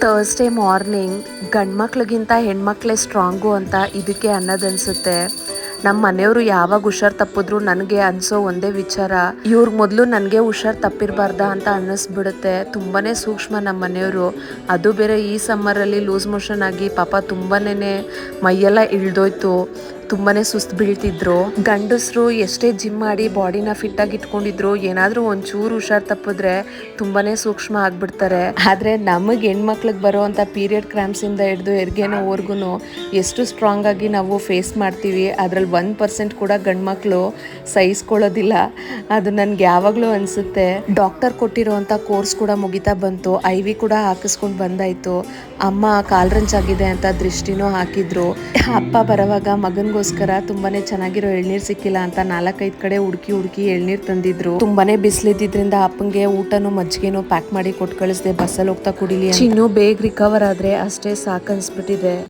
Thursday morning ಗಂಡ್ಮಕ್ಳಿಗಿಂತ ಹೆಣ್ಮಕ್ಳೇ strong ಅಂತ ಇದಕ್ಕೆ ಅನ್ನೋದನ್ಸುತ್ತೆ. ನಮ್ಮ ಮನೆಯವರು ಯಾವಾಗ ಹುಷಾರ್ ತಪ್ಪಿದ್ರು ನನಗೆ ಅನಿಸೋ ಒಂದೇ ವಿಚಾರ, ಇವ್ರ ಮೊದಲು ನನಗೆ ಹುಷಾರ್ ತಪ್ಪಿರಬಾರ್ದಾ ಅಂತ ಅನ್ನಿಸ್ಬಿಡುತ್ತೆ. ತುಂಬಾ ಸೂಕ್ಷ್ಮ ನಮ್ಮ ಮನೆಯವರು. ಅದು ಬೇರೆ ಈ ಸಮ್ಮರಲ್ಲಿ ಲೂಸ್ ಮೋಷನ್ ಆಗಿ ಪಾಪ ತುಂಬಾನೇ ಮೈಯೆಲ್ಲ ಇಳ್ದೋಯ್ತು. ತುಂಬಾ ಸುಸ್ತು ಬೀಳ್ತಿದ್ರು. ಗಂಡಸರು ಎಷ್ಟೇ ಜಿಮ್ ಮಾಡಿ ಬಾಡಿನ ಫಿಟ್ಟಾಗಿ ಇಟ್ಕೊಂಡಿದ್ರು ಏನಾದರೂ ಒಂಚೂರು ಹುಷಾರ್ ತಪ್ಪಿದ್ರೆ ತುಂಬಾ ಸೂಕ್ಷ್ಮ ಆಗಿಬಿಡ್ತಾರೆ. ಆದರೆ ನಮಗೆ ಹೆಣ್ಮಕ್ಳಿಗೆ ಬರೋವಂಥ ಪೀರಿಯಡ್ ಕ್ರಾಂಪ್ಸಿಂದ ಹಿಡಿದು ಹೆರಿಗೆ ನೋವರೆಗೂ ಎಷ್ಟು ಸ್ಟ್ರಾಂಗ್ ಆಗಿ ನಾವು ಫೇಸ್ ಮಾಡ್ತೀವಿ. ಅದರಲ್ಲಿ 1% ಕೂಡ ಗಂಡ್ಮಕ್ಳು ಸಹಿಸ್ಕೊಳ್ಳೋದಿಲ್ಲ. ಅದು ನನಗೆ ಯಾವಾಗಲೂ ಅನಿಸುತ್ತೆ. ಡಾಕ್ಟರ್ ಕೊಟ್ಟಿರೋವಂಥ ಕೋರ್ಸ್ ಕೂಡ ಮುಗಿತಾ ಬಂತು. IV ಕೂಡ ಹಾಕಿಸ್ಕೊಂಡು ಬಂದಾಯಿತು. ಅಮ್ಮ ಕಾಲ್ರಂಚಾಗಿದೆ ಅಂತ ದೃಷ್ಟಿನೂ ಹಾಕಿದ್ರು. ಅಪ್ಪ ಬರೋವಾಗ ಮಗನಿಗೋಸ್ಕರ ತುಂಬಾನೇ ಚೆನ್ನಾಗಿರೋ ಎಳ್ನೀರು ಸಿಕ್ಕಿಲ್ಲ ಅಂತ 4-5 ಕಡೆ ಹುಡುಕಿ ಎಳ್ನೀರು ತಂದಿದ್ರು. ತುಂಬಾನೇ ಬಿಸಿಲಿದ್ದಿದ್ರಿಂದ ಅಪ್ಪಂಗೆ ಊಟನೂ ಮಜ್ಜಿಗೆನೂ ಪ್ಯಾಕ್ ಮಾಡಿ ಕೊಟ್ಟು ಕಳಿಸ್ದೆ, ಬಸ್ಸಲ್ಲಿ ಹೋಗ್ತಾ ಕುಡಿಲಿ. ಚಿನ್ನು ಬೇಗ ರಿಕವರ್ ಆದ್ರೆ ಅಷ್ಟೇ ಸಾಕನ್ಸ್ಬಿಟ್ಟಿದೆ.